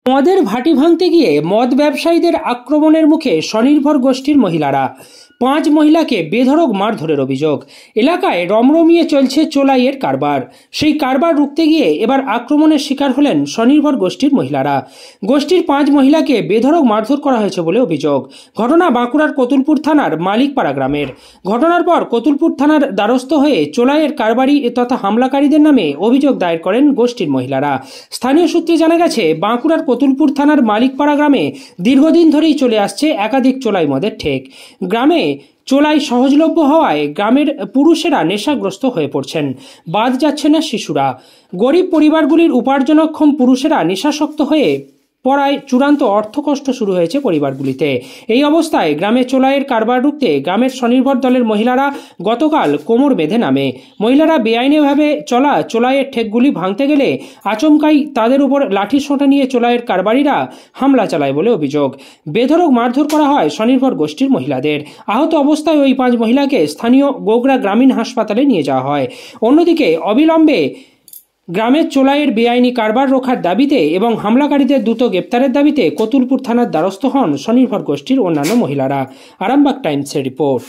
মদের ভাটি ভাঙতে গিয়ে মদ ব্যবসায়ীদের আক্রমণের মুখে স্বনির্ভর গোষ্ঠীর মহিলারা। 5 মহিলাকে বেধড়ক মারধরের অভিযোগ। এলাকায় রমরমিয়ে চলছে চোলাইয়ের কারবার। সেই কারবার রুখতে গিয়ে এবার আক্রমণের শিকার হলেন স্বনির্ভর গোষ্ঠীর মহিলারা। গোষ্ঠীর 5 মহিলাকে বেধড়ক মারধর করা হয়েছে বলে অভিযোগ। ঘটনা বাঁকুড়ার কতুলপুর থানার মালিকপাড়া গ্রামের। ঘটনার পর কতুলপুর থানার দ্বারস্থ হয়ে চোলাইয়ের কারবারি তথা হামলাকারীদের নামে অভিযোগ দায়ের করেন গোষ্ঠীর মহিলারা। স্থানীয় সূত্রে জানা গেছে, বাঁকুড়ার কতুলপুর থানার মালিকপাড়া গ্রামে দীর্ঘদিন ধরেই চলে আসছে একাধিক চোলাই মদের ঠেক। গ্রামে চোলাই সহজলভ্য হওয়ায় গ্রামের পুরুষেরা নেশাগ্রস্ত হয়ে পড়ছেন, বাদ যাচ্ছে না শিশুরা। গরিব পরিবারগুলির উপার্জনক্ষম পুরুষেরা নেশাসক্ত হয়ে পড়ায় চূড়ান্ত অর্থকষ্ট শুরু হয়েছে পরিবারগুলিতে। এই অবস্থায় গ্রামে চোলাইয়ের কারবার রুখতে গ্রামের স্বনির্ভর দলের মহিলারা গতকাল কোমর বেঁধে নামে। মহিলারা বেআইনিভাবে চলা চোলাইয়ের ঠেকগুলি ভাঙতে গেলে আচমকাই তাদের উপর লাঠি সোঁটা নিয়ে চোলাইয়ের কারবারিরা হামলা চালায় বলে অভিযোগ। বেধড়ক মারধর করা হয় স্বনির্ভর গোষ্ঠীর মহিলাদের। আহত অবস্থায় ওই 5 মহিলাকে স্থানীয় গোগরা গ্রামীণ হাসপাতালে নিয়ে যাওয়া হয়। অন্যদিকে অবিলম্বে গ্রামের চোলাইয়ের বেআইনি কারবার রোখার দাবিতে এবং হামলাকারীদের দ্রুত গ্রেপ্তারের দাবিতে কতুলপুর থানার দ্বারস্থ হন স্বনির্ভর গোষ্ঠীর অন্যান্য মহিলারা। আরামবাগ টাইমসের রিপোর্ট।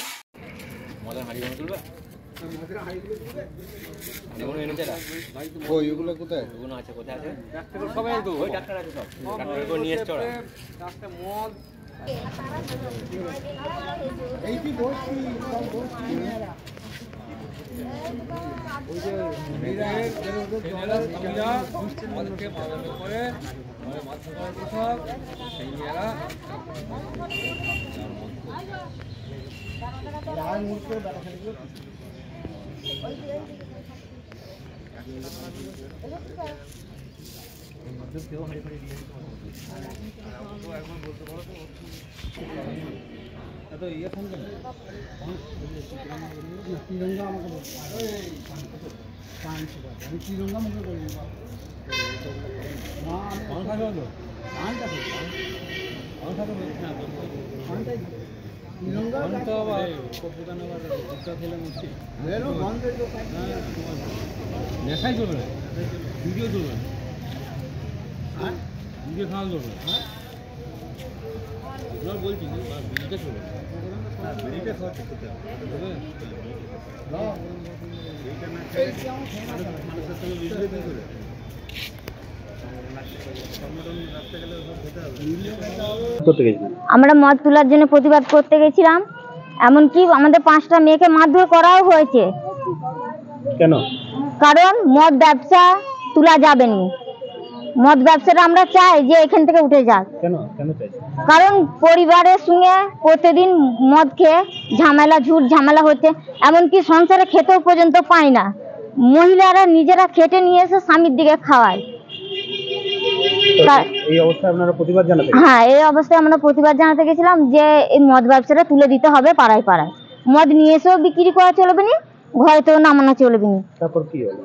নেশাই চলবে না, ভিডিও চলবে না, ভিডিও খাওয়া চলবে না। বলছি বিড়িটা চলবে না, বিড়িটা খাওয়া ঠিক করতে হবে। আমরা মদ তোলার জন্য প্রতিবাদ করতে গেছিলাম, এমনকি আমাদের 5টা মেয়েকে মারধর করাও হয়েছে। কেন? কারণ মদ ব্যবসা তোলা যাবে না। মদ ব্যবসাটা আমরা চাই যে এখান থেকে উঠে যাক। কেন চাইছেন? কারণ পরিবারের সঙ্গে প্রতিদিন মদ খেয়ে ঝুট ঝামেলা হচ্ছে, এমনকি সংসারে খেতেও পর্যন্ত পায় না। মহিলারা নিজেরা খেটে নিয়ে এসে স্বামীর দিকে খাওয়ায়। এই অবস্থায় আপনারা প্রতিবাদ জানাতে? হ্যাঁ, এই অবস্থায় আমরা প্রতিবাদ জানাতে গেছিলাম যে এই মদ ব্যবসাটা তুলে দিতে হবে পাড়ায় পাড়ায়। মদ নিয়ে এসেও বিক্রি করা চলবে না, ঘরে তো নামানো চলবে না। তারপর কি হলো?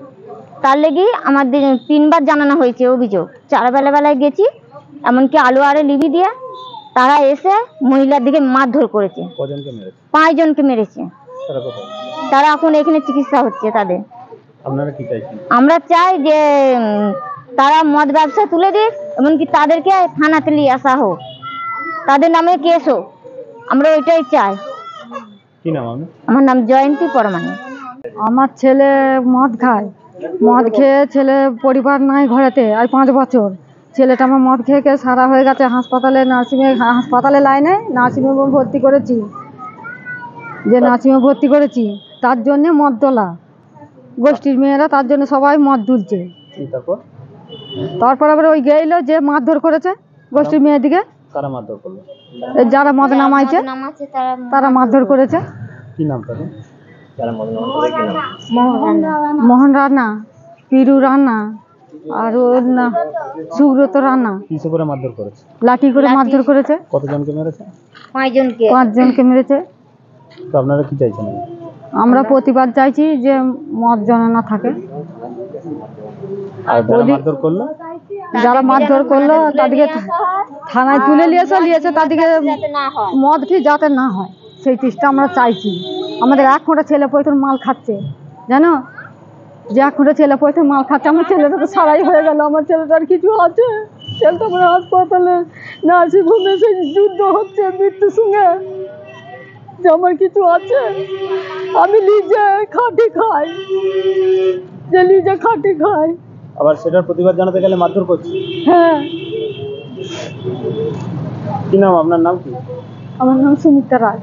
তার লেগে আমাদের 3বার জানানো হয়েছে অভিযোগ। 4 বেলায় গেছি, এমনকি আলো আরে লিবি দিয়ে তারা এসে মহিলার দিকে মারধর করেছে। কজনকে মেরেছে? 5 জনকে মেরেছে। তারা কোথায়? তারা এখন এখানে চিকিৎসা হচ্ছে তাদের। আপনারা কি চাইছেন? আমরা চাই যে তারা মদ ব্যবসা তুলে দিক, এমনকি তাদেরকে থানাতে নিয়ে আসা হোক, তাদের নামে কেস হোক। আমরা ওইটাই চাই। কি নাম আপনার? আমার নাম জয়ন্তী পরমাণিক। আমার ছেলে মদ খায়, মদ খেয়ে ছেলে পরিবার নাই ঘরেতে, আর 5 বছর ছেলেটা আমার মদ খেয়ে সারা হয়ে গেছে। হাসপাতালে লাইনে নার্সিংহোমে ভর্তি করেছি, ভর্তি করেছি তার জন্য মদ তোলা। গোষ্ঠীর মেয়েরা তার জন্য সবাই মদ তুলছে। তারপর আবার ওই গেইলো যে মারধর করেছে গোষ্ঠীর মেয়েদিকে। কারা মারধর করলো? যারা মদ নামাইছে তারা মারধর করেছে। কি নাম তাদের? মোহন রানা, পিরু রানা, আর ওর না সুব্রত রানা। কিসে করে মারধর করেছে? লাঠি করে মারধর করেছে। কতজনকে মেরেছে? 5 জনকে মেরেছে। তো আপনারা কি চাইছেন? আমরা প্রতিবাদ চাইছি যে মদ যেন না থাকে। আর যারা মারধর করলো তাদেরকে থানায় তুলে নিয়েছে, তাদেরকে মদ খেয়ে যাতে না হয় সেই চেষ্টা আমরা চাইছি। আমাদের 1 ঘন্টা ছেলে পয়সার মাল খাচ্ছে, জানো যে 1 ঘন্টা ছেলে পয়সার মাল খাচ্ছে। আমার ছেলেটা তো সারাই হয়ে গেল, আমার ছেলেটার কিছু আছে? ছেলেটা আমার হাসপাতালে নার্সিংহোমে সেই যুদ্ধ হচ্ছে মৃত্যুর সঙ্গে, যে আমার কিছু আছে, আমি নিজে খাটি খাই, যে নিজে খাটি খাই। আবার সেটার প্রতিবাদ জানাতে গেলে মারধর করছে। হ্যাঁ। কি নাম আপনার, নাম কি? আমার নাম সুমিত্রা রায়।